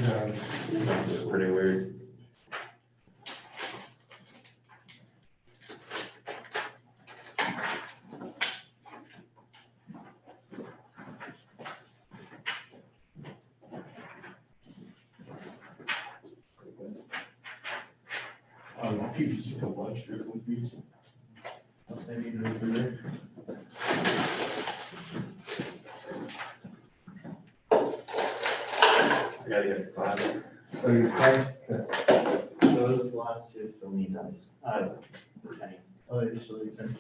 It's pretty weird. You just took a lunch here with me. I'll send you over there. I gotta get to class. Oh, you're fine? Those last two still need dice. Pennies. Oh, you're still eating.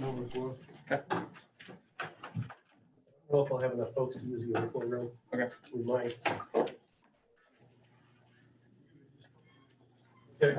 Number 4. Okay. I don't know if I'll have enough folks to use the overflow room. Okay. We might. Okay.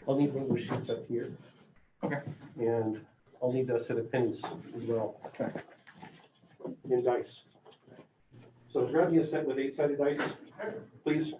I'll need one of those sheets up here. Okay. And I'll need a set of pennies as well. Okay. In dice. So grab me a set with 8-sided dice, please.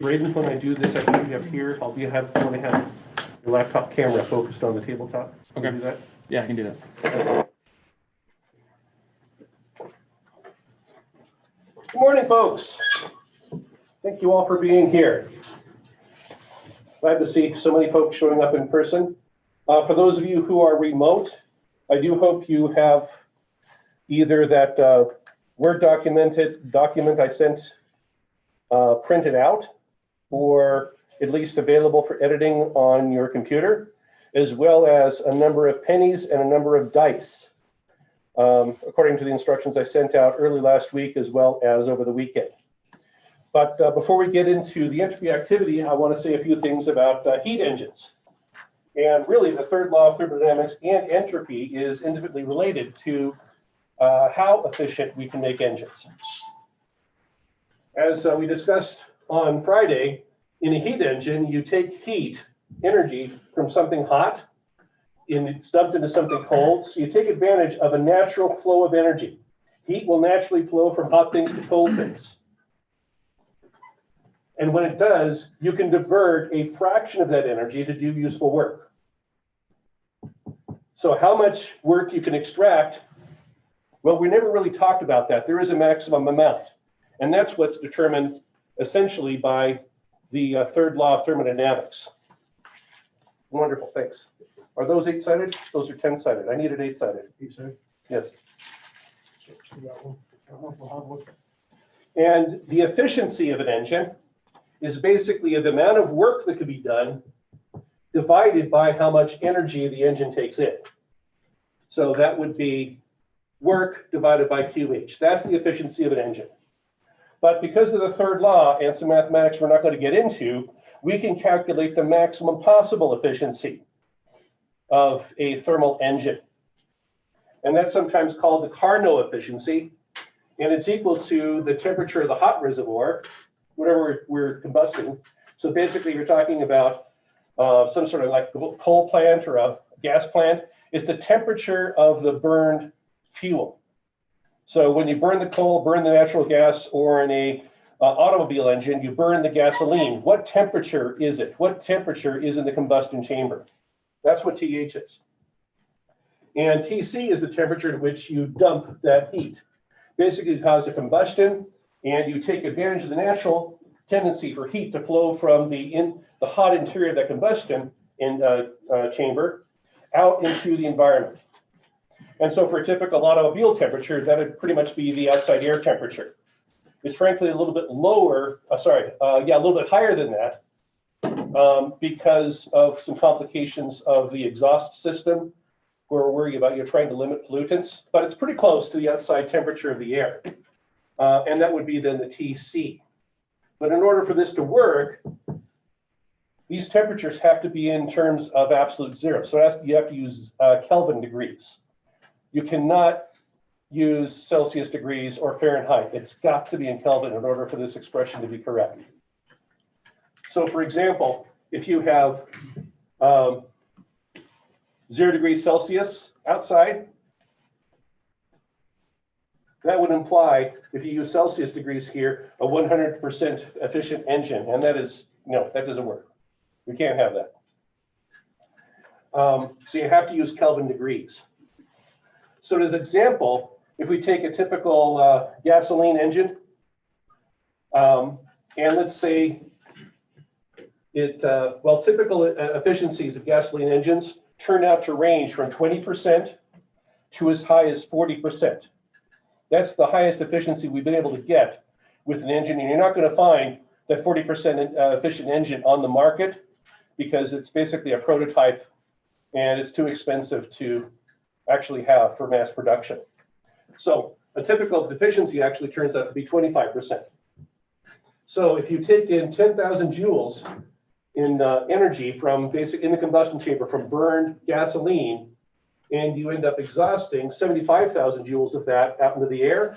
Raven, when I do this activity up here, I want to have your laptop camera focused on the tabletop. Can you Okay. do that? Yeah, I can do that. Good morning, folks. Thank you all for being here. Glad to see so many folks showing up in person. For those of you who are remote, I do hope you have either that Word document I sent printed out, or at least available for editing on your computer, as well as a number of pennies and a number of dice, according to the instructions I sent out early last week, as well as over the weekend. But before we get into the entropy activity, I want to say a few things about heat engines. And really, the third law of thermodynamics and entropy is intimately related to how efficient we can make engines. As we discussed on Friday, in a heat engine, you take heat, energy, from something hot, and it's dumped into something cold. So you take advantage of a natural flow of energy. Heat will naturally flow from hot things to cold things. And when it does, you can divert a fraction of that energy to do useful work. So how much work you can extract, well, we never really talked about that. There is a maximum amount. And that's what's determined essentially by the third law of thermodynamics. Wonderful, thanks. Are those 8-sided? Those are 10-sided. I needed 8-sided. 8-sided? Yes. We got one. We'll have one. And the efficiency of an engine is basically the amount of work that could be done divided by how much energy the engine takes in. So that would be work divided by QH. That's the efficiency of an engine. But because of the third law and some mathematics we're not going to get into, we can calculate the maximum possible efficiency of a thermal engine. And that's sometimes called the Carnot efficiency. And it's equal to the temperature of the hot reservoir, whatever we're combusting. So basically, you're talking about some sort of like coal plant or a gas plant. It's the temperature of the burned fuel. So when you burn the coal, burn the natural gas, or in a automobile engine, you burn the gasoline. What temperature is it? What temperature is in the combustion chamber? That's what TH is. And TC is the temperature at which you dump that heat. Basically, it causes a combustion, and you take advantage of the natural tendency for heat to flow from the hot interior of that combustion chamber out into the environment. And so for a typical automobile temperature, that would pretty much be the outside air temperature. It's frankly a little bit lower, a little bit higher than that because of some complications of the exhaust system. We're worried about you're trying to limit pollutants, but it's pretty close to the outside temperature of the air. And that would be then the TC. But in order for this to work, these temperatures have to be in terms of absolute zero. So you have to use Kelvin degrees. You cannot use Celsius degrees or Fahrenheit. It's got to be in Kelvin in order for this expression to be correct. So for example, if you have 0 degrees Celsius outside, that would imply, if you use Celsius degrees here, a 100% efficient engine. And that is, no, that doesn't work. We can't have that. So you have to use Kelvin degrees. So as an example, if we take a typical gasoline engine, and let's say typical efficiencies of gasoline engines turn out to range from 20% to as high as 40%. That's the highest efficiency we've been able to get with an engine. And you're not going to find that 40% efficient engine on the market because it's basically a prototype and it's too expensive to actually have for mass production. So a typical efficiency actually turns out to be 25%. So if you take in 10,000 joules in energy from in the combustion chamber from burned gasoline, and you end up exhausting 75,000 joules of that out into the air,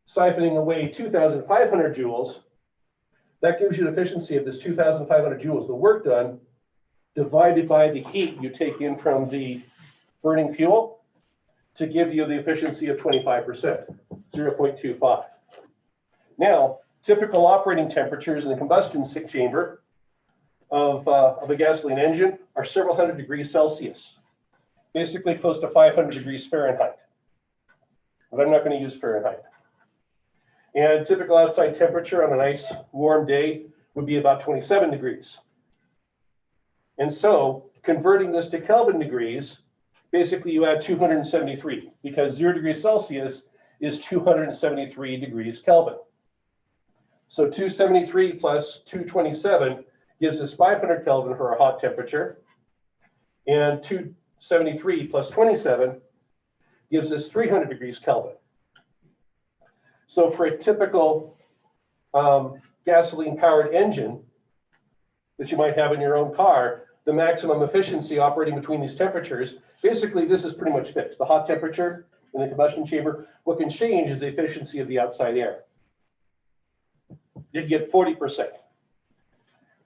siphoning away 2,500 joules, that gives you an efficiency of this 2,500 joules, the work done, divided by the heat you take in from the burning fuel to give you the efficiency of 25%, 0.25. Now, typical operating temperatures in the combustion chamber of a gasoline engine are several hundred degrees Celsius, basically close to 500 degrees Fahrenheit. But I'm not going to use Fahrenheit. And typical outside temperature on a nice warm day would be about 27 degrees. And so converting this to Kelvin degrees, basically you add 273 because 0 degrees Celsius is 273 degrees Kelvin. So 273 plus 227 gives us 500 Kelvin for our hot temperature. And 273 plus 27 gives us 300 degrees Kelvin. So for a typical gasoline-powered engine that you might have in your own car, the maximum efficiency operating between these temperatures, basically this is pretty much fixed. The hot temperature in the combustion chamber, what can change is the efficiency of the outside air. You get 40%,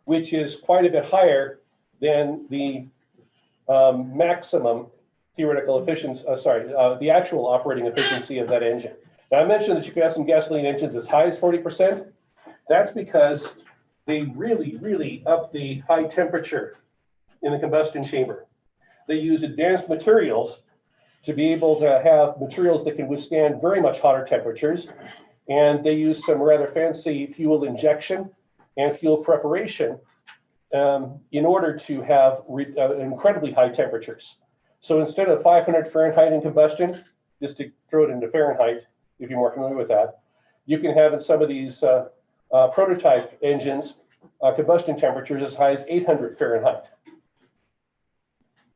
which is quite a bit higher than the maximum theoretical efficiency, the actual operating efficiency of that engine. Now, I mentioned that you could have some gasoline engines as high as 40%. That's because they really, really up the high temperature in the combustion chamber. They use advanced materials to be able to have materials that can withstand very much hotter temperatures. And they use some rather fancy fuel injection and fuel preparation in order to have incredibly high temperatures. So instead of 500 Fahrenheit in combustion, just to throw it into Fahrenheit, if you're more familiar with that, you can have in some of these prototype engines combustion temperatures as high as 800 Fahrenheit,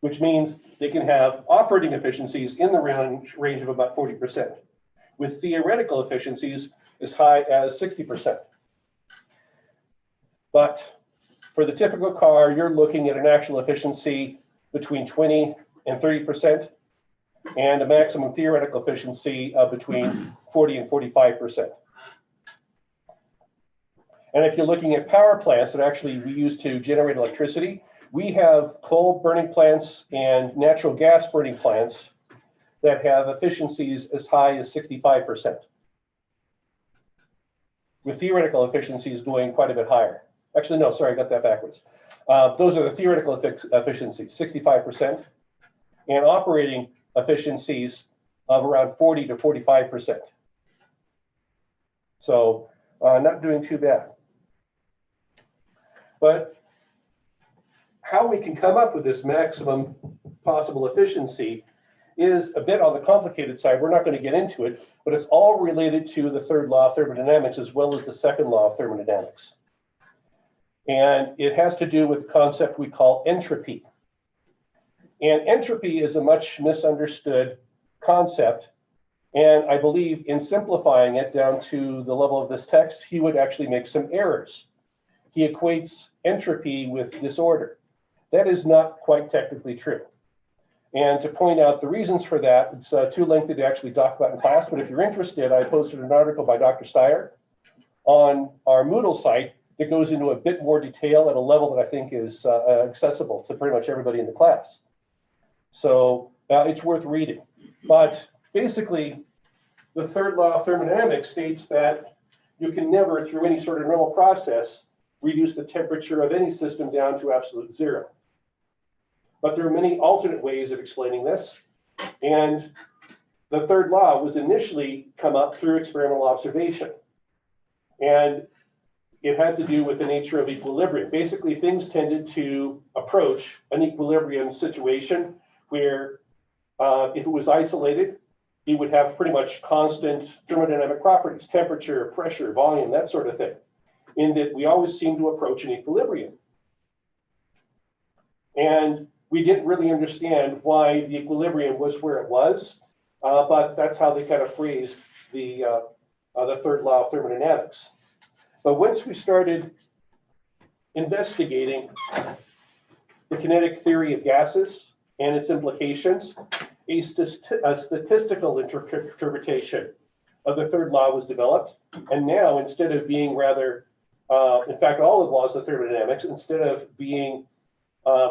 which means they can have operating efficiencies in the range of about 40%, with theoretical efficiencies as high as 60%. But for the typical car, you're looking at an actual efficiency between 20 and 30%, and a maximum theoretical efficiency of between 40 and 45%. And if you're looking at power plants that actually we use to generate electricity, we have coal burning plants and natural gas burning plants that have efficiencies as high as 65%, with theoretical efficiencies going quite a bit higher. Actually, no, sorry, I got that backwards. Those are the theoretical efficiencies, 65%, and operating efficiencies of around 40 to 45%. So not doing too bad. But how we can come up with this maximum possible efficiency is a bit on the complicated side. We're not going to get into it, but it's all related to the third law of thermodynamics as well as the second law of thermodynamics. And it has to do with the concept we call entropy. And entropy is a much misunderstood concept. And I believe in simplifying it down to the level of this text, he would actually make some errors. He equates entropy with disorder. That is not quite technically true. And to point out the reasons for that, it's too lengthy to actually talk about in class, but if you're interested, I posted an article by Dr. Steyer on our Moodle site that goes into a bit more detail at a level that I think is accessible to pretty much everybody in the class. So it's worth reading. But basically, the third law of thermodynamics states that you can never, through any sort of normal process, reduce the temperature of any system down to absolute zero. But there are many alternate ways of explaining this. And the third law was initially come up through experimental observation. And it had to do with the nature of equilibrium. Basically, things tended to approach an equilibrium situation where if it was isolated, it would have pretty much constant thermodynamic properties, temperature, pressure, volume, that sort of thing, in that we always seem to approach an equilibrium. And we didn't really understand why the equilibrium was where it was, but that's how they kind of phrased the third law of thermodynamics. But once we started investigating the kinetic theory of gases and its implications, a statistical interpretation of the third law was developed. And now, instead of being rather, in fact, all of laws of thermodynamics, instead of being,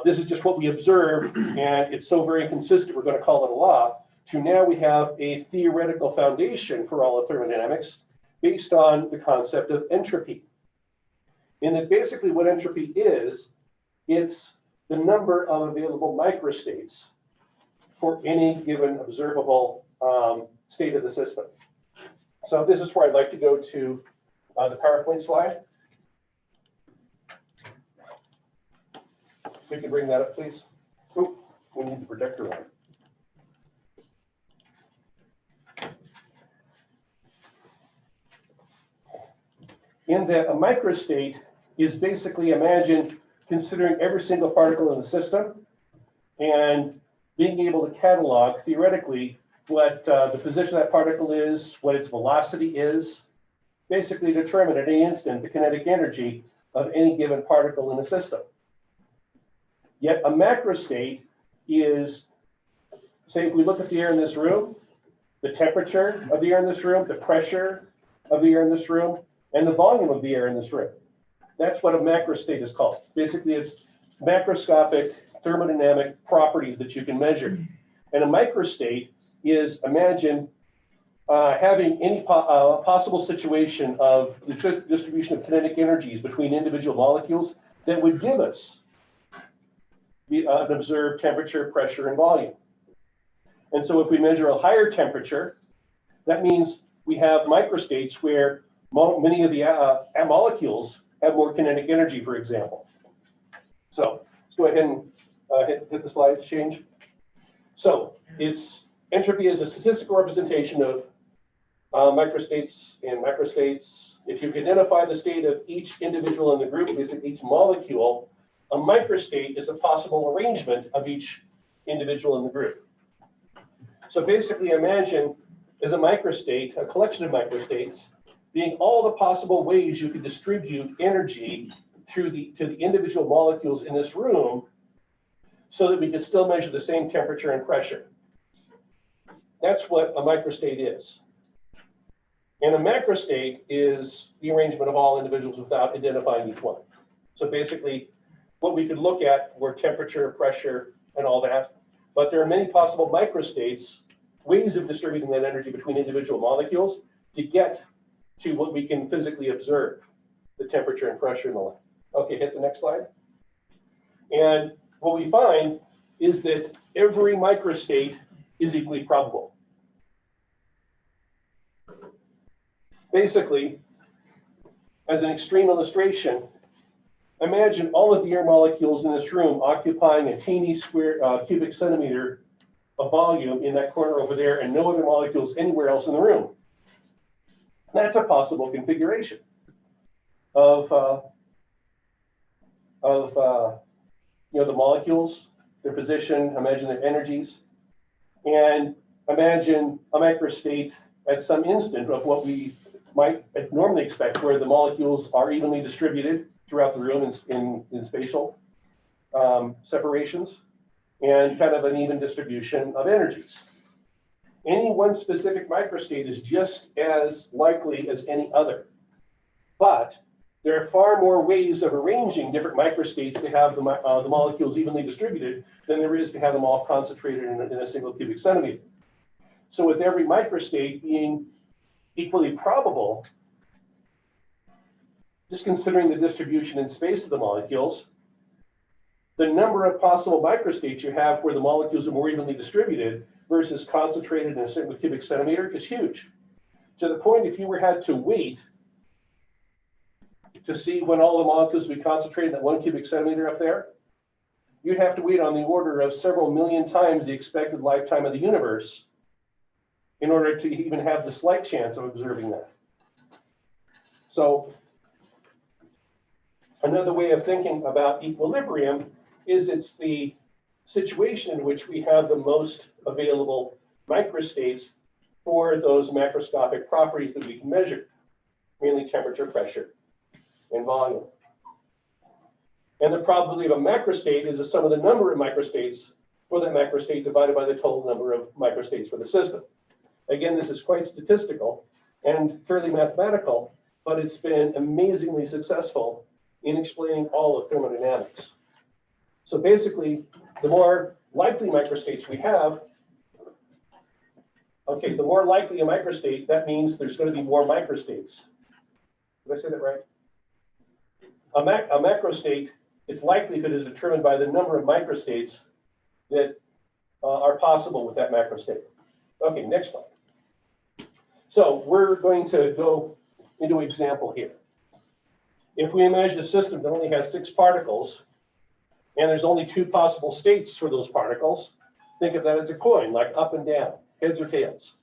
this is just what we observe, and it's so very consistent, we're going to call it a law, to now we have a theoretical foundation for all of thermodynamics based on the concept of entropy. And that basically what entropy is, it's the number of available microstates for any given observable state of the system. So this is where I'd like to go to the PowerPoint slide. We can bring that up, please. Oh, we need the projector on. In that a microstate is basically, imagine considering every single particle in the system and being able to catalog theoretically what the position of that particle is, what its velocity is, basically determine at any instant the kinetic energy of any given particle in the system. Yet a macrostate is, say, if we look at the air in this room, the temperature of the air in this room, the pressure of the air in this room, and the volume of the air in this room. That's what a macrostate is called. Basically, it's macroscopic thermodynamic properties that you can measure. And a microstate is, imagine having any possible situation of the distribution of kinetic energies between individual molecules that would give us an observed temperature, pressure, and volume. And so if we measure a higher temperature, that means we have microstates where many of the molecules have more kinetic energy, for example. So let's go ahead and hit the slide change. So it's entropy is a statistical representation of microstates and macrostates. If you can identify the state of each individual in the group, basically each molecule, a microstate is a possible arrangement of each individual in the group. So basically imagine as a microstate, a collection of microstates, being all the possible ways you could distribute energy to the individual molecules in this room so that we could still measure the same temperature and pressure. That's what a microstate is. And a macrostate is the arrangement of all individuals without identifying each one. So basically, what we could look at were temperature, pressure, and all that. But there are many possible microstates, ways of distributing that energy between individual molecules to get to what we can physically observe, the temperature and pressure and the like. Okay, hit the next slide. And what we find is that every microstate is equally probable. Basically, as an extreme illustration, imagine all of the air molecules in this room occupying a teeny square cubic centimeter of volume in that corner over there and no other molecules anywhere else in the room. That's a possible configuration of the molecules, their position, imagine their energies, and imagine a microstate at some instant of what we might normally expect, where the molecules are evenly distributed throughout the room in spatial separations and kind of an even distribution of energies. Any one specific microstate is just as likely as any other, but there are far more ways of arranging different microstates to have the molecules evenly distributed than there is to have them all concentrated in a single cubic centimeter. So with every microstate being equally probable, just considering the distribution in space of the molecules, the number of possible microstates you have where the molecules are more evenly distributed versus concentrated in a single cubic centimeter is huge. To the point, if you had to wait to see when all the molecules would be concentrated in that 1 cubic centimeter up there, you'd have to wait on the order of several million times the expected lifetime of the universe in order to even have the slight chance of observing that. So another way of thinking about equilibrium is it's the situation in which we have the most available microstates for those macroscopic properties that we can measure, mainly temperature, pressure, and volume. And the probability of a macrostate is the sum of the number of microstates for that macrostate divided by the total number of microstates for the system. Again, this is quite statistical and fairly mathematical, but it's been amazingly successful in explaining all of thermodynamics. So basically, the more likely microstates we have, okay, the more likely a microstate, that means there's going to be more microstates. Did I say that right? A macrostate, its likelihood is determined by the number of microstates that are possible with that macrostate. Okay, next slide. So we're going to go into an example here. If we imagine a system that only has 6 particles, and there's only two possible states for those particles, think of that as a coin, like up and down, heads or tails.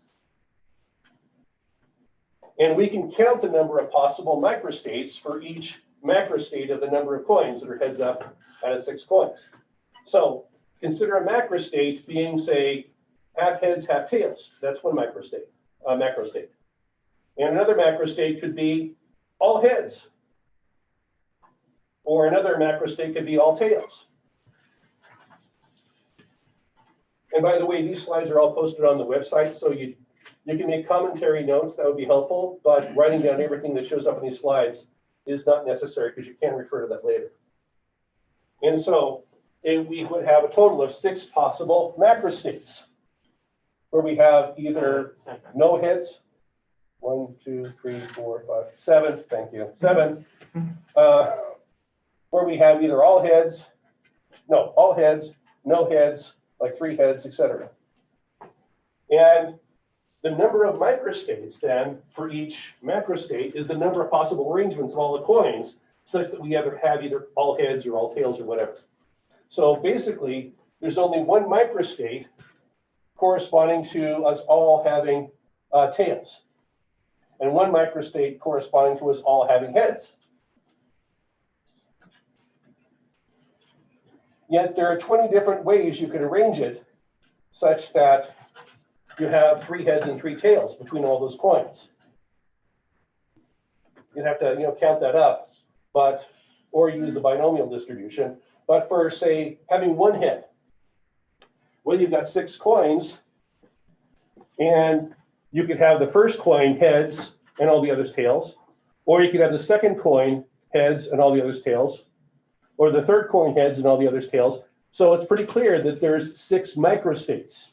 And we can count the number of possible microstates for each macrostate of the number of coins that are heads up out of 6 coins. So consider a macrostate being, say, half heads, half tails. That's one macrostate. And another macrostate could be all heads. Or another macrostate could be all tails. And by the way, these slides are all posted on the website, so you can make commentary notes, that would be helpful, but writing down everything that shows up in these slides is not necessary because you can refer to that later. And so we would have a total of 6 possible macrostates where we have either no heads, 1, 2, 3, 4, 5, 7, thank you, 7, where we have either all heads, no heads, like 3 heads, etc. And the number of microstates then for each macrostate is the number of possible arrangements of all the coins, such that we either have either all heads or all tails or whatever. So basically, there's only one microstate corresponding to us all having tails, and one microstate corresponding to us all having heads. Yet there are 20 different ways you could arrange it such that you have 3 heads and 3 tails between all those coins. You'd have to, count that up, or use the binomial distribution. But for, say, having 1 head, well, you've got 6 coins, and you could have the first coin heads and all the others tails, or you could have the second coin heads and all the others tails, or the third coin heads and all the others tails. So it's pretty clear that there's 6 microstates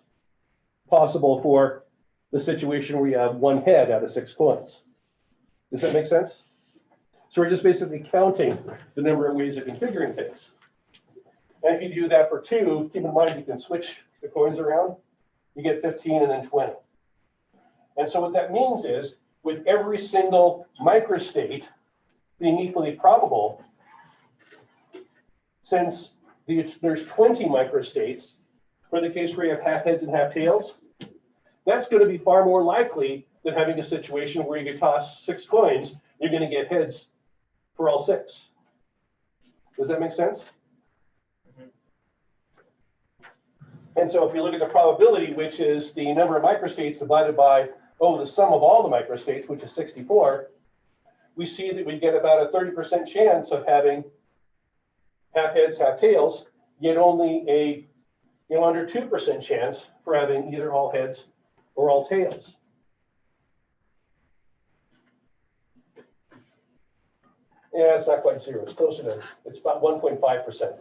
possible for the situation where you have 1 head out of 6 coins. Does that make sense? So we're just basically counting the number of ways of configuring things. And if you do that for 2, keep in mind you can switch the coins around. You get 15 and then 20. And so what that means is, with every single microstate being equally probable, since there's 20 microstates for the case where you have half heads and half tails, that's going to be far more likely than having a situation where you could toss 6 coins, you're going to get heads for all 6. Does that make sense? And so if we look at the probability, which is the number of microstates divided by, the sum of all the microstates, which is 64, we see that we get about a 30% chance of having half heads, half tails, yet only a under 2% chance for having either all heads or all tails. Yeah, it's not quite 0. It's closer to, it's about 1.5%.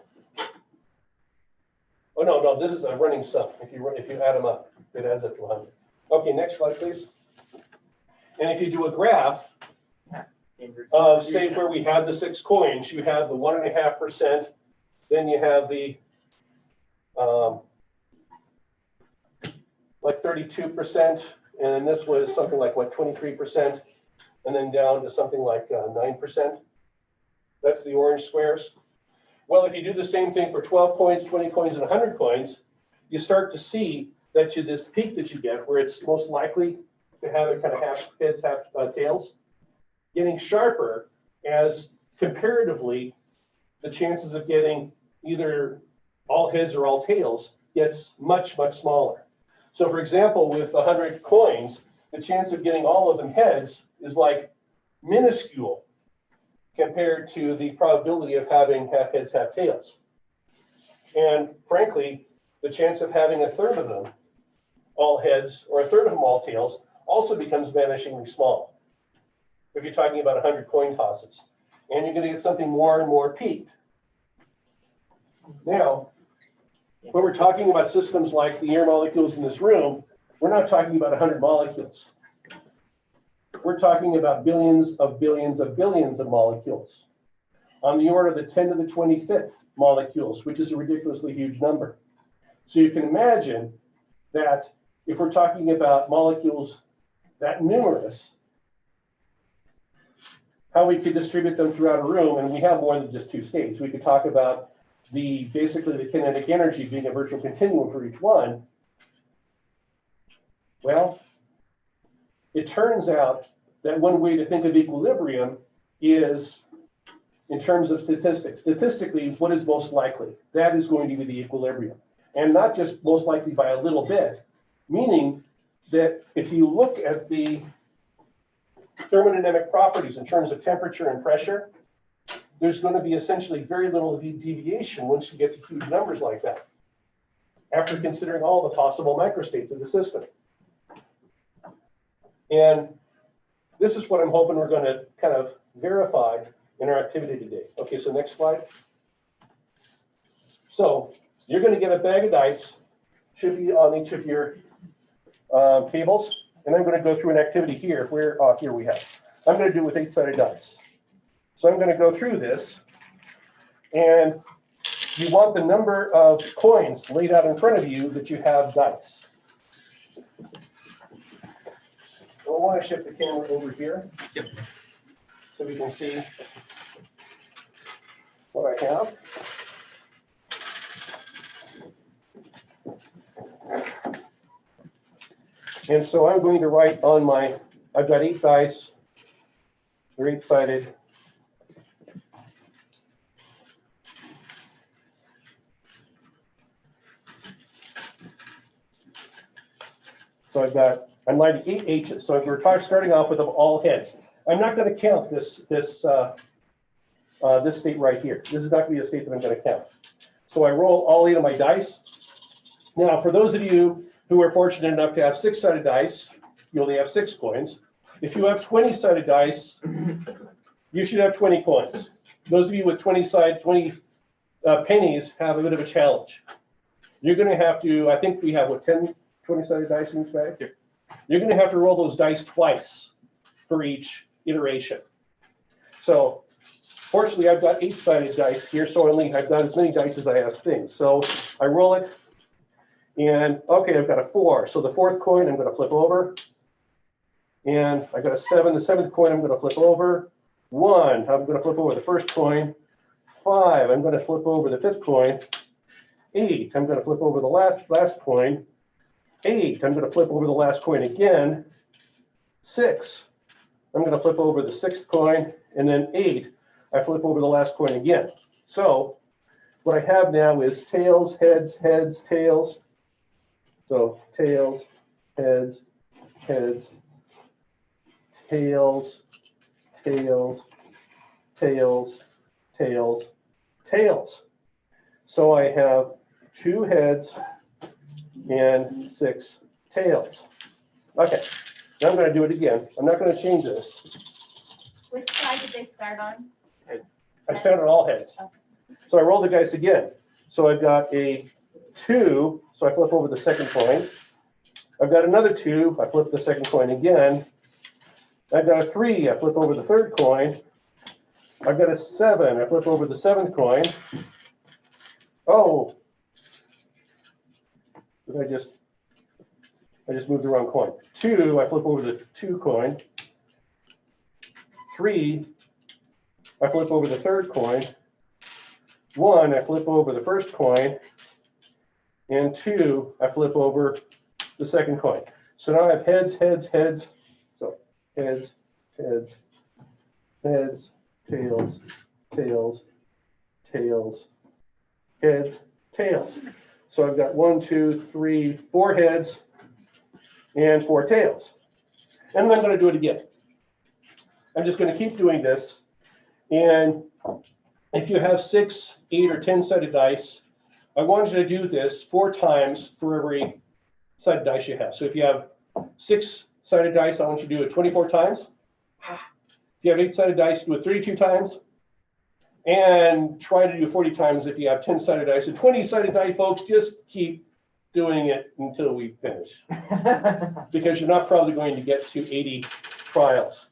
Oh, no, this is a running sum. If you add them up, it adds up to 100. Okay, next slide, please. And if you do a graph of, say, where we have the 6 coins, you have the 1.5%, then you have the like 32%, and then this was something like, 23%, and then down to something like 9%. That's the orange squares. Well, if you do the same thing for 12 coins, 20 coins, and 100 coins, you start to see that this peak that you get, where it's most likely to have it kind of half heads, half tails, getting sharper as comparatively the chances of getting either all heads or all tails gets much, much smaller. So for example, with 100 coins, the chance of getting all of them heads is like minuscule compared to the probability of having half heads, half tails. And frankly, the chance of having a third of them all heads or a third of them all tails also becomes vanishingly small if you're talking about 100 coin tosses. And you're going to get something more and more peaked. Now, when we're talking about systems like the air molecules in this room, we're not talking about 100 molecules. We're talking about billions of billions of billions of molecules on the order of the 10 to the 25th molecules, which is a ridiculously huge number. So you can imagine that if we're talking about molecules that numerous, how we could distribute them throughout a room, and we have more than just 2 states. We could talk about basically the kinetic energy being a virtual continuum for each one, well, it turns out that one way to think of equilibrium is in terms of statistics. Statistically, what is most likely? That is going to be the equilibrium. And not just most likely by a little bit, meaning that if you look at the thermodynamic properties in terms of temperature and pressure, there's going to be essentially very little deviation once you get to huge numbers like that, after considering all the possible microstates of the system. And this is what I'm hoping we're going to kind of verify in our activity today. Okay, so next slide. So you're going to get a bag of dice, should be on each of your tables. And I'm going to go through an activity here where, here we have. I'm going to do it with 8-sided dice. So I'm going to go through this. And you want the number of coins laid out in front of you that you have dice. So I want to shift the camera over here. Yep. So we can see what I have. And so I'm going to write on my, I've got 8 dice, they're 8-sided. So I'm writing 8 H's. So we're starting off with all heads. I'm not going to count this state right here. This is not going to be a state that I'm going to count. So I roll all 8 of my dice. Now, for those of you who are fortunate enough to have 6-sided dice, you only have 6 coins. If you have 20-sided dice, you should have 20 coins. Those of you with 20 pennies have a bit of a challenge. You're going to have to, I think we have, what, 10 20-sided dice in each bag? Yep. You're going to have to roll those dice twice for each iteration. So fortunately, I've got 8-sided dice here, so I've got as many dice as I have things. So I roll it, and okay, I've got a 4. So the 4th coin I'm going to flip over. And I got a 7. The 7th coin I'm going to flip over. 1, I'm going to flip over the 1st coin. 5, I'm going to flip over the 5th coin. 8, I'm going to flip over the last coin. 8, I'm going to flip over the last coin again. 6, I'm going to flip over the 6th coin. And then 8, I flip over the last coin again. So what I have now is tails, heads, heads, tails. So tails, heads, heads, tails, tails, tails, tails, tails. So I have 2 heads and 6 tails. Okay, now I'm going to do it again. I'm not going to change this. Which side did they start on? I started all heads. Okay. So I roll the dice again. So I've got a 2, so I flip over the 2nd coin. I've got another 2, I flip the 2nd coin again. I've got a 3, I flip over the 3rd coin. I've got a 7, I flip over the 7th coin. Oh, I just moved the wrong coin. 2, I flip over the 2 coin. 3, I flip over the 3rd coin. 1, I flip over the 1st coin. And 2, I flip over the 2nd coin. So now I have heads, heads, heads. So heads, heads, heads, tails, tails, tails, heads, tails. So I've got 1, 2, 3, 4 heads and 4 tails. And then I'm going to do it again. I'm just going to keep doing this. And if you have 6, 8, or 10-sided dice, I want you to do this 4 times for every sided dice you have. So if you have 6-sided dice, I want you to do it 24 times. If you have 8-sided dice, do it 32 times. And try to do 40 times if you have 10-sided dice. So 20-sided die, folks, just keep doing it until we finish. Because you're not probably going to get to 80 trials.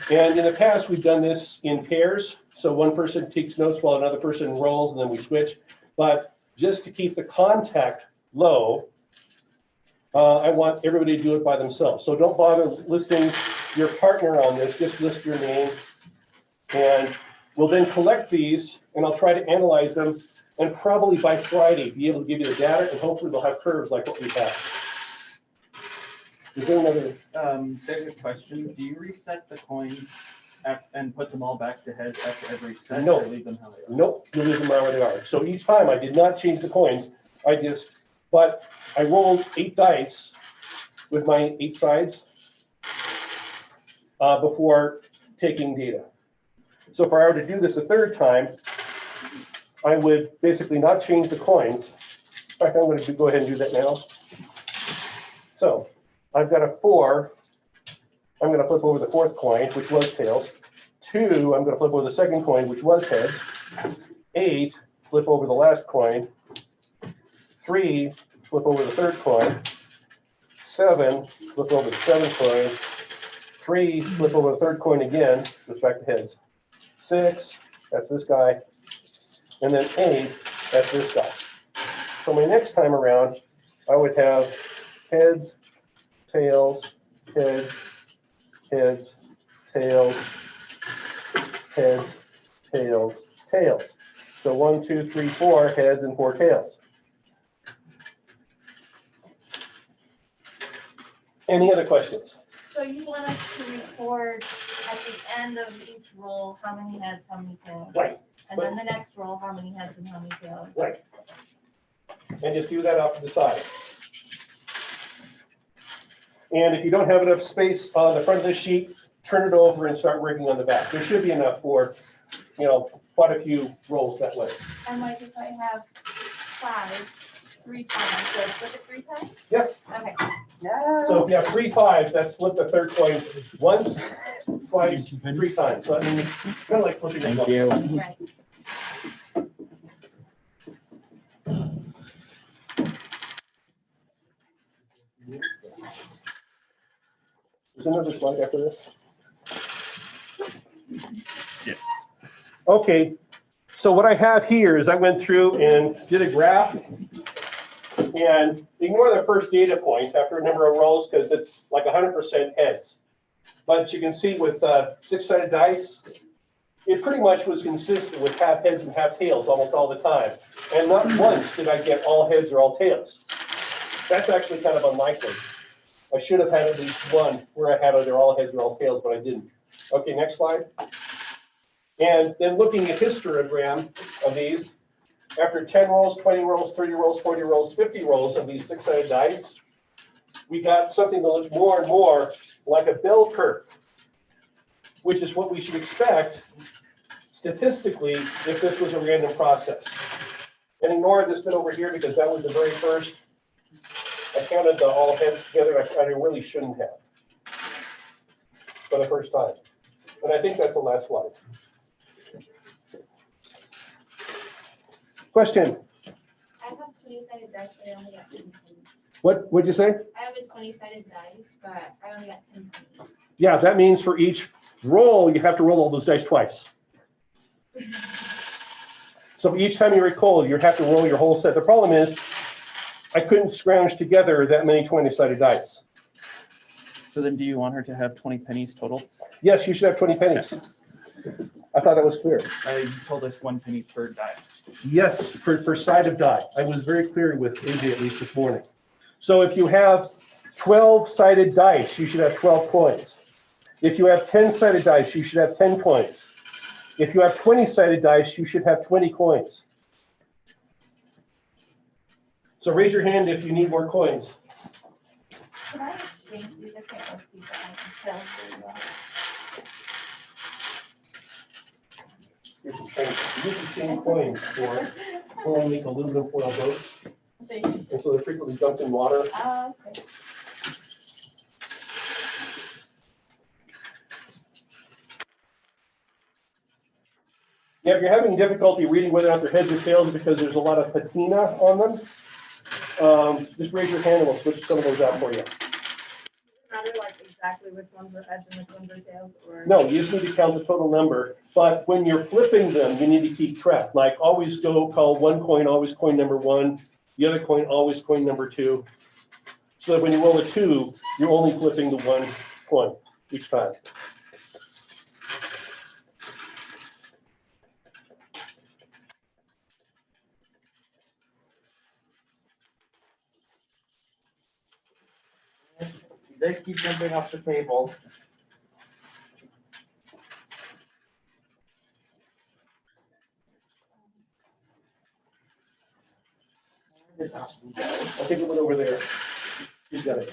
And in the past, we've done this in pairs. So one person takes notes while another person rolls, and then we switch. But just to keep the contact low, I want everybody to do it by themselves. So don't bother listing your partner on this. Just list your name. And we'll then collect these and I'll try to analyze them, and probably by Friday, be able to give you the data, and hopefully they'll have curves like what we have. Is there another? There's a question. Do you reset the coins and put them all back to heads after every set? No. Or leave them how they are? Nope, you leave them where they are. So each time I did not change the coins. But I rolled 8 dice with my 8 sides before taking data. So if I were to do this a third time, I would basically not change the coins. In fact, I'm going to go ahead and do that now. So I've got a 4. I'm going to flip over the 4th coin, which was tails. 2, I'm going to flip over the 2nd coin, which was heads. 8, flip over the last coin. 3, flip over the 3rd coin. 7, flip over the 7th coin. 3, flip over the 3rd coin again, goes back to heads. 6, that's this guy. And then 8, that's this guy. So my next time around, I would have heads, tails, heads, heads, tails, heads, tails, tails. So 1, 2, 3, 4 heads and 4 tails. Any other questions? So you want us to record at the end of each roll, how many heads, how many tails? Right. And then the next roll, how many heads and how many tails? Right. And just do that off to the side. And if you don't have enough space on the front of the sheet, turn it over and start working on the back. There should be enough for, quite a few rolls that way. And like if I have 5, 3 times, so flip it 3 times? Yes. Okay. So if you have 3 5s, that's flip the 3rd coin once, twice, 3 times. So I mean, kind of like flipping a Thank coin. you. Right. Is there another slide after this? Yes. Okay, so what I have here is I went through and did a graph. And ignore the first data point after a number of rolls because it's like 100% heads. But you can see with 6-sided dice, it pretty much was consistent with half heads and half tails almost all the time. And not once did I get all heads or all tails. That's actually kind of unlikely. I should have had at least one where I had either all heads or all tails, but I didn't. Okay, next slide. And then looking at histogram of these, after 10 rolls, 20 rolls, 30 rolls, 40 rolls, 50 rolls of these 6-sided dice, we got something that looks more and more like a bell curve, which is what we should expect statistically if this was a random process. And ignore this bit over here because that was the very first. I counted the all heads together. I really shouldn't have for the first time. And I think that's the last slide. Question? I have 20-sided dice, but I only got 10 pennies. What'd you say? I have a 20-sided dice, but I only got 10 pennies. Yeah, that means for each roll, you have to roll all those dice twice. So each time you recall, you have to roll your whole set. The problem is, I couldn't scrounge together that many 20-sided dice. So then do you want her to have 20 pennies total? Yes, you should have 20 pennies. I thought that was clear. You told us 1 penny per die. Yes, per side of die. I was very clear with AJ at least this morning. So if you have 12-sided dice, you should have 12 coins. If you have 10-sided dice, you should have 10 coins. If you have 20-sided dice, you should have 20 coins. So raise your hand if you need more coins. Can I exchange these? I can't let's see if I can tell very well. Here's some change. Use the same coins for pulling make aluminum foil boats. Thank you. And so they're frequently dumped in water. Okay. Yeah, if you're having difficulty reading whether or not they're heads or tails because there's a lot of patina on them, just raise your hand and we'll switch some of those out for you. Matter like exactly which ones are heads and which ones are tails, or? No, you just need to count the total number, but when you're flipping them, you need to keep track. Like always call one coin always coin number 1, the other coin always coin number 2. So that when you roll a 2, you're only flipping the 1 coin each time. They keep jumping off the table. I think it went over there. You got it.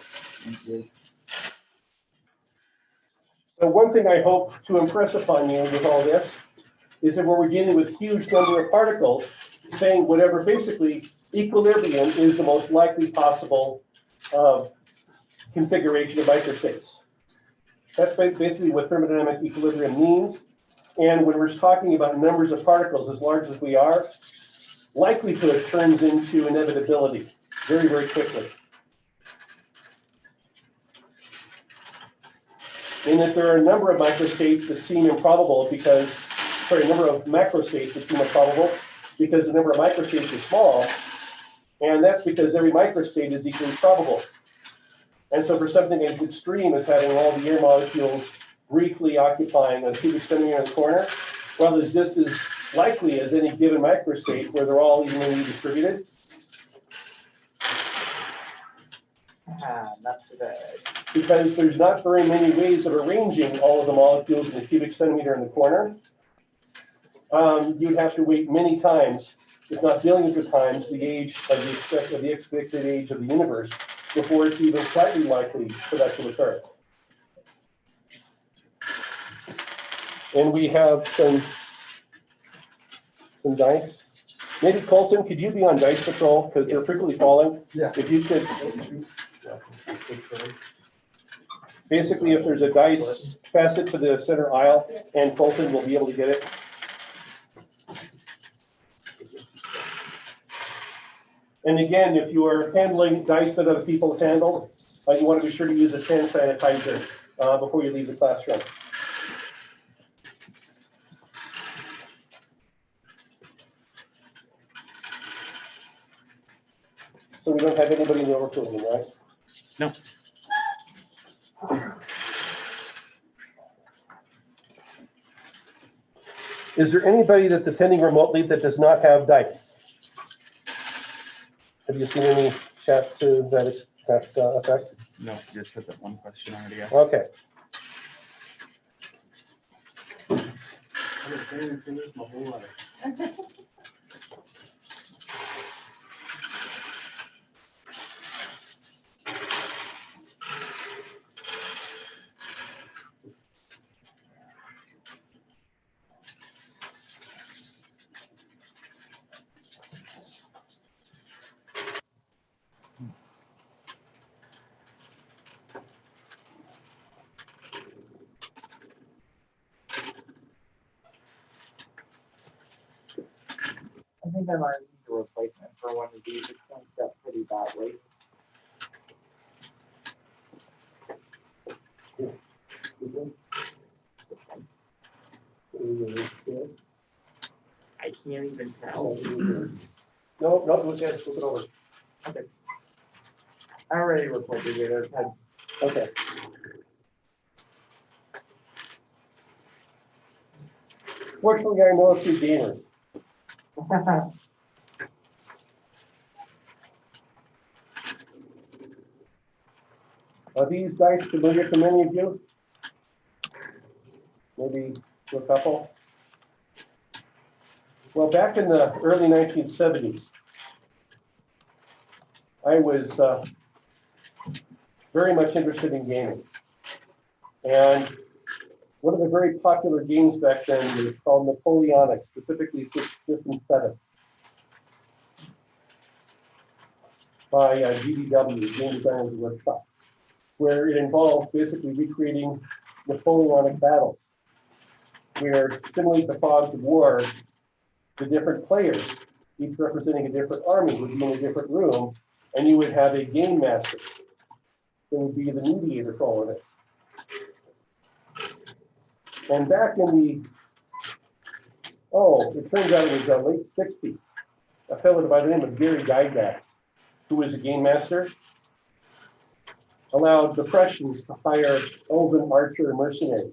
So one thing I hope to impress upon you with all this is that when we're dealing with huge number of particles, saying whatever basically equilibrium is the most likely possible configuration of microstates. That's basically what thermodynamic equilibrium means. And when we're talking about numbers of particles as large as we are, likelihood turns into inevitability very, very quickly. And that there are a number of microstates that seem improbable because, sorry, a number of macrostates that seem improbable because the number of microstates is small. And that's because every microstate is equally probable. And so for something as extreme as having all the air molecules briefly occupying a cubic centimeter in the corner, well, is just as likely as any given microstate where they're all evenly distributed. Not too bad. Because there's not very many ways of arranging all of the molecules in the cubic centimeter in the corner. You'd have to wait many times, if not billions of times, the age of the expected age of the universe before it's even slightly likely for that to occur. And we have some dice. Maybe Colton, could you be on dice patrol because they're frequently falling? Yeah. If you could. Basically, if there's a dice, pass it to the center aisle, and Colton will be able to get it. And again, if you are handling dice that other people have handled, you want to be sure to use a hand sanitizer before you leave the classroom. So we don't have anybody in the overflow room, right? No. Is there anybody that's attending remotely that does not have dice? Have you seen any chat to that effect? No, just hit that one question I already asked. Okay. I've been paying for this my whole life. I think I might need a replacement for one of these. It's going up pretty badly. I can't even tell. No, look at it, flip it over. I already replaced it. There's had Okay. Fortunately, I know a few gamers. Are these dice familiar to many of you? Maybe to a couple? Well, back in the early 1970s, I was very much interested in gaming. And one of the very popular games back then was called Napoleonic, specifically System 7 by GDW, Game Designers Workshop, where it involved basically recreating Napoleonic battles, where simulate the fogs of war, the different players, each representing a different army, would be in a different room, and you would have a game master that would be the mediator for all of it. And back in the, it turns out it was the late 60s, a fellow by the name of Gary Gygax, who was a game master, allowed the Prussians to hire elven archer mercenaries.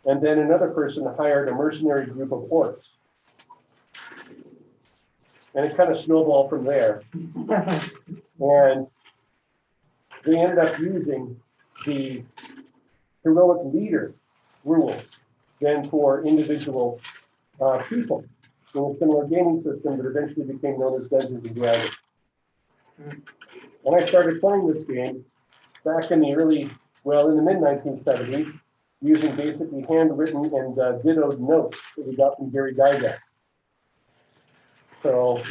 And then another person hired a mercenary group of orcs. And it kind of snowballed from there. And they ended up using the heroic leader rules than for individual people in a similar gaming system that eventually became known as Dungeons and Dragons. When I started playing this game back in the mid-1970s, using basically handwritten and dittoed notes that we got from Gary Gygax. So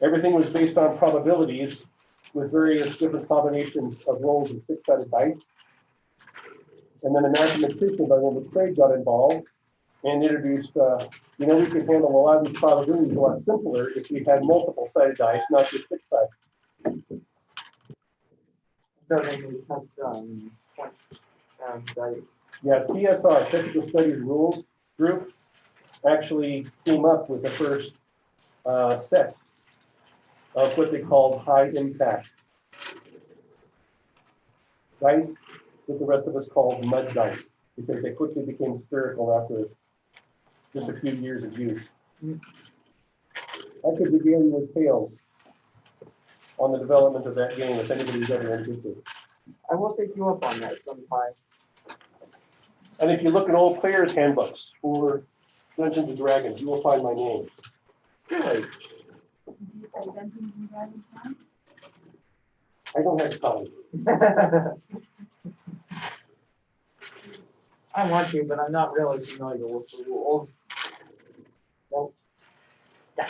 everything was based on probabilities with various different combinations of rolls of six-sided dice. And then a mathematician by the name of Craig got involved and introduced, we could handle a lot of these probabilities a lot simpler if we had multiple sided dice, not just six-sided. So they can touch, dice. Yeah, TSR, Technical Studies Rules Group, actually came up with the first set of what they called high impact dice, that the rest of us called mud dice, because they quickly became spherical after just a few years of use. I could regale you with tales on the development of that game if anybody's ever interested. I will take you up on that sometime. And if you look at old players' handbooks for Dungeons and Dragons, you will find my name. Really? Did you play Dungeons and Dragons now? I don't have time. I want to, but I'm not really familiar with the rules. Nope. Yeah.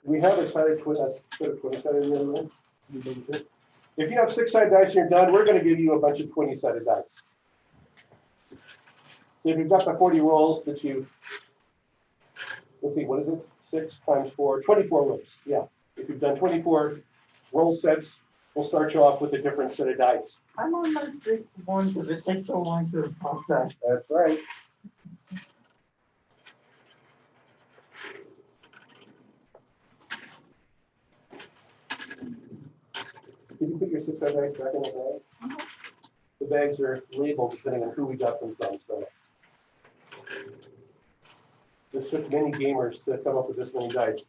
We have a sided set of 20-sided in the other room. If you have six-sided dice and you're done, we're going to give you a bunch of 20-sided dice. If you've got the 40 rolls that you, let's see, what is it? 6 times 4, 24 rolls. Yeah. If you've done 24 roll sets, we'll start you off with a different set of dice. I'm on my sixth one because it takes so long to process. That's right. Did you put your six-sided dice back in the bag? The bags are labeled depending on who we got them from. So this took many gamers to come up with this many dice.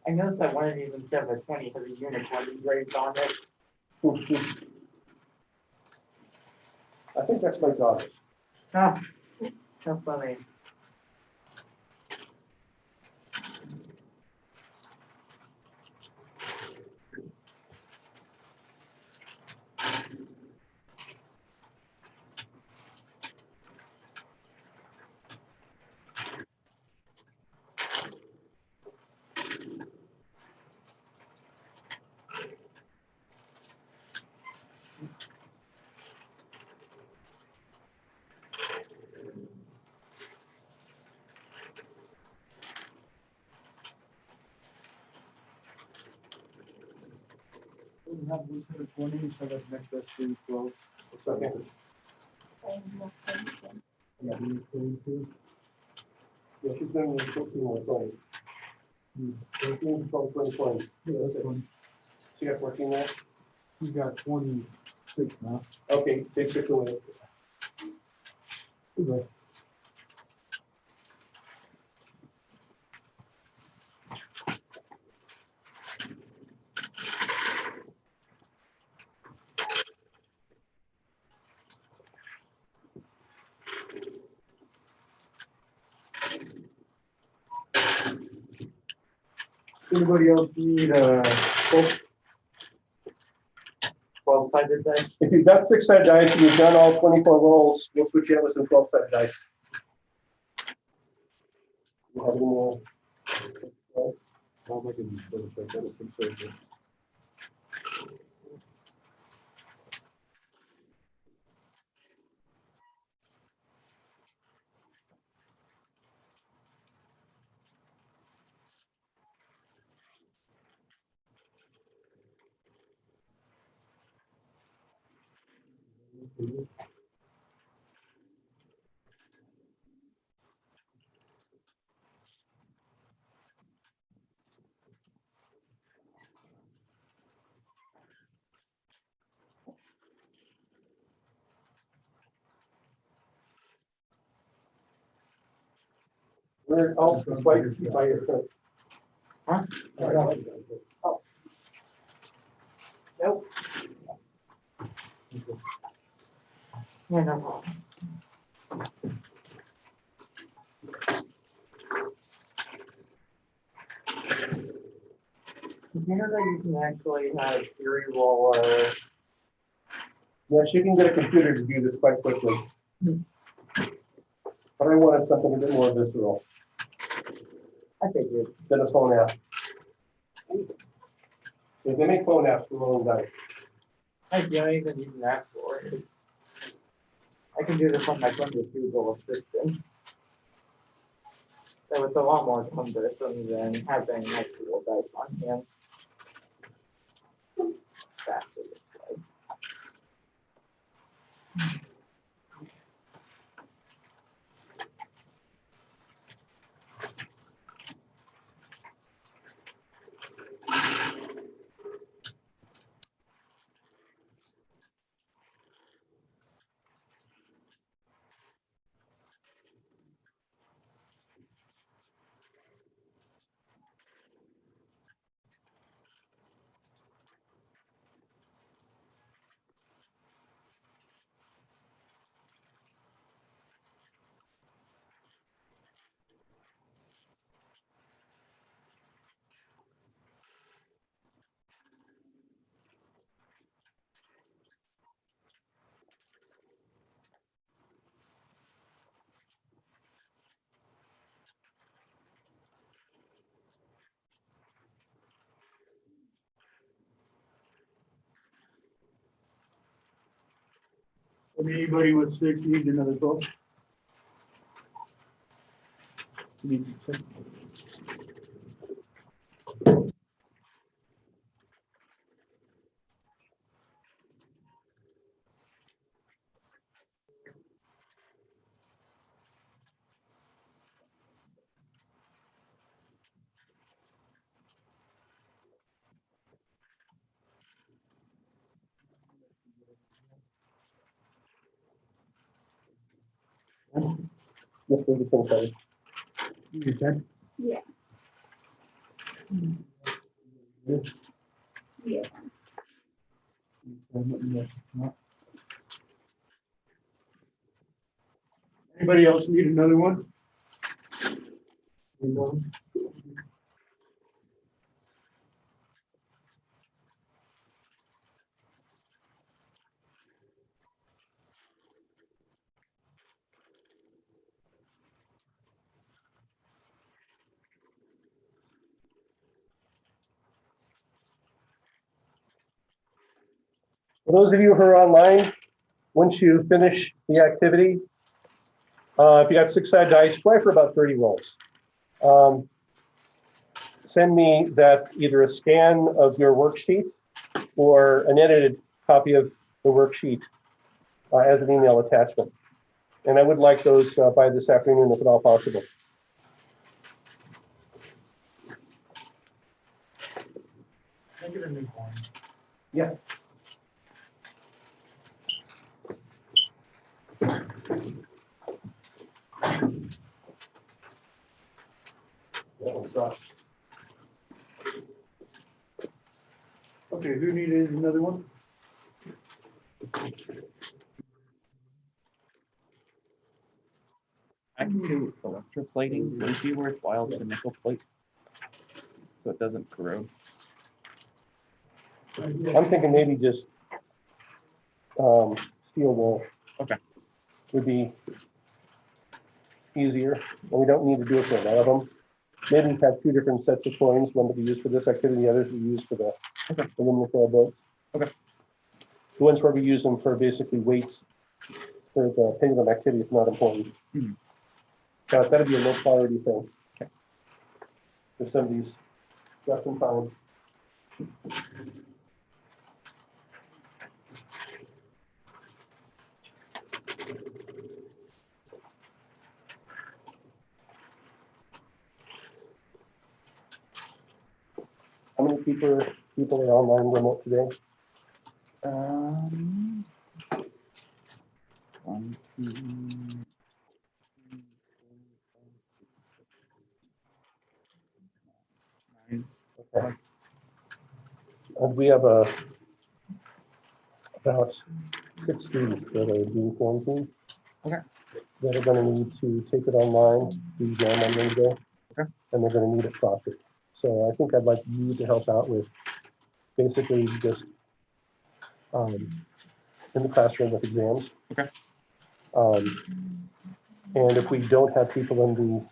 I noticed that one of these instead of a 20 has a unicorn engraved on it. I think that's my daughter. Ah, so funny. We have one set of 20, so that makes us 12. Okay. Yeah, we need 22. Yeah, she's going to be 14 or 20. 14, 12, 20, 20. Yeah, that's 20. So you got 14 there? We got 26 now. Okay, take 6 away. Okay. Anybody else need 12-sided dice? If you've got 6-sided dice and you've done all 24 rolls, we'll switch you out with some 12-sided dice. You have any more? I'll make it double check that. It's conservative. Where, oh, by your foot. Huh? Oh. Nope. Yeah, no problem. Container that you can actually have theory roll, Yes, you can get a computer to do this quite quickly. But I wanted something a bit more visceral I figured. than a phone app. If they make phone apps for all guys. I don't even use that for it. I can do this on my phone with Google Assistant. So it's a lot more cumbersome than having actual dice on hand. Faster this way. Anybody with 6 needs another book? Needs six. Yes, we can finish it. You get 10? Yeah. Yeah. Anybody else need another one? For those of you who are online, once you finish the activity, if you got 6-sided dice, try for about 30 rolls. Send me that either a scan of your worksheet or an edited copy of the worksheet as an email attachment. And I would like those by this afternoon, if at all possible. Make it a new one. Yeah. Okay, who needed another one? I can do electroplating. Would it be worthwhile to nickel plate? So it doesn't corrode. I'm thinking maybe just steel wool. Okay. Would be easier, and we don't need to do it for a lot of them. Maybe have 2 different sets of coins, one to be used for this activity, the others we use for the aluminum foil boats. Okay. The ones where we use them for basically weights for the pendulum activity is not important. Mhm. So it's gotta be a low priority thing. Okay. For some of these just in time. How many people are online remote today? 1, 2, 9. Okay. We have about 6 students that are being quarantined. Okay. That are gonna need to take it online, the exam on Wednesday. Okay. And they're gonna need it proctored. So I think I'd like you to help out with basically just in the classroom with exams. Okay. And if we don't have people in the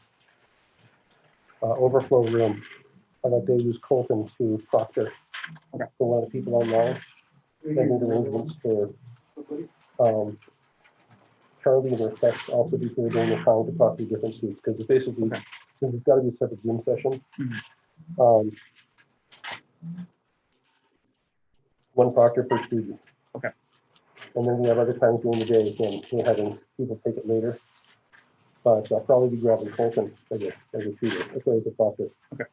overflow room, I'd like to use Colton to proctor Okay. for one of the people online. Making arrangements for Charlie and Rex also be here during the time to proctor different students, because it's basically, Okay. since it's got to be a separate Zoom session. Mhm. One proctor per student. Okay. And then we have other times during the day, again, we're having people take it later. But I'll probably be grabbing Colton as a tutor, as a proctor. Okay.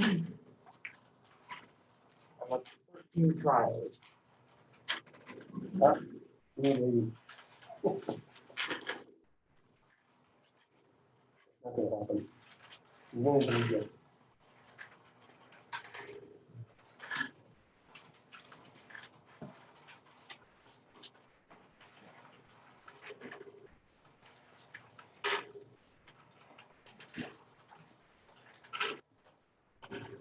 I'm at 14 trials. Really. Not gonna happen. You're only gonna get-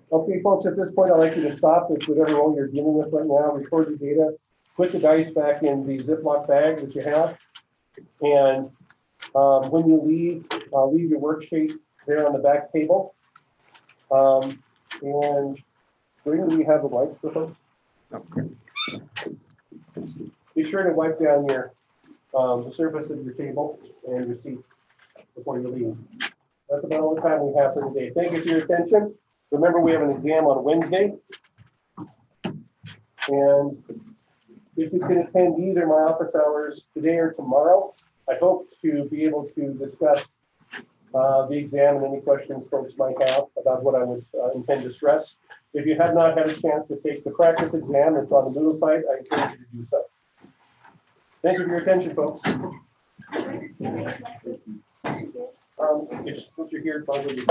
Okay, folks, at this point, I'd like you to stop with whatever role you're dealing with right now, record your data, put the dice back in the Ziploc bag that you have. And when you leave your worksheet there on the back table. And where do we have the wipes for folks? Okay. Be sure to wipe down the surface of your table and your seat before you leave. That's about all the time we have for today. Thank you for your attention. Remember, we have an exam on Wednesday. And if you can attend either my office hours today or tomorrow, I hope to be able to discuss the exam and any questions folks might have about what I would intend to stress. If you have not had a chance to take the practice exam, it's on the Moodle site, I encourage you to do so. Thank you for your attention, folks. Just put your here, probably.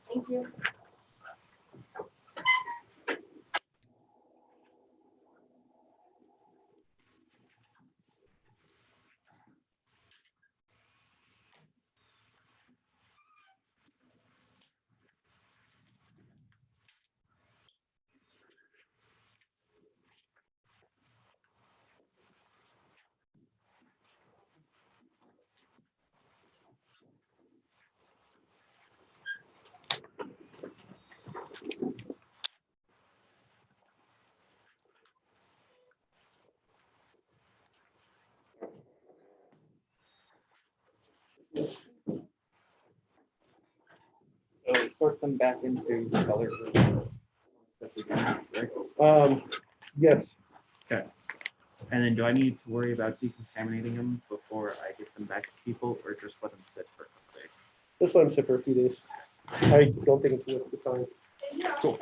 Thank you. So sort them back into the color. Right? Yes. And then do I need to worry about decontaminating them before I get them back to people, or just let them sit for a couple days? Just let them sit for a few days. I don't think it's worth the time. Cool.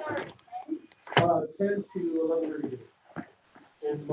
10 to 11:30.